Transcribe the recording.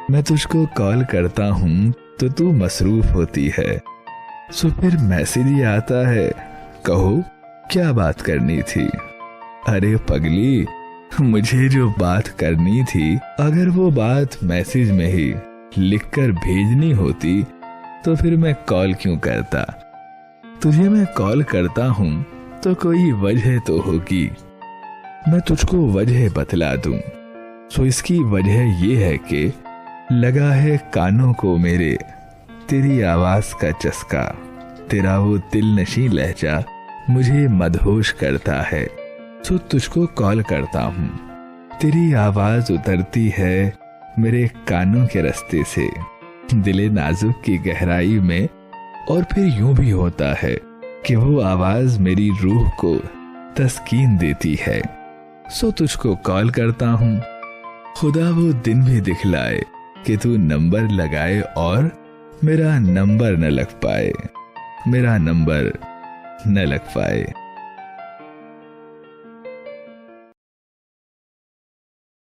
मैं तुझको कॉल करता हूँ तो तू मसरूफ होती है, सो फिर मैसेज ही आता है, कहो क्या बात करनी थी। अरे पगली, मुझे जो बात करनी थी अगर वो बात मैसेज में ही लिखकर भेजनी होती तो फिर मैं कॉल क्यों करता। तुझे मैं कॉल करता हूँ तो कोई वजह तो होगी, मैं तुझको वजह बतला दूं। सो इसकी वजह ये है कि लगा है कानों को मेरे तेरी आवाज का चस्का, तेरा वो दिल नशी लहजा मुझे मदहोश करता है। सो तुझको कॉल करता हूँ, तेरी आवाज उतरती है मेरे कानों के रास्ते से दिले नाजुक की गहराई में, और फिर यूं भी होता है कि वो आवाज मेरी रूह को तस्कीन देती है। सो तुझको कॉल करता हूँ, खुदा वो दिन भी दिखलाए कि तू नंबर लगाए और मेरा नंबर न लग पाए, मेरा नंबर न लग पाए।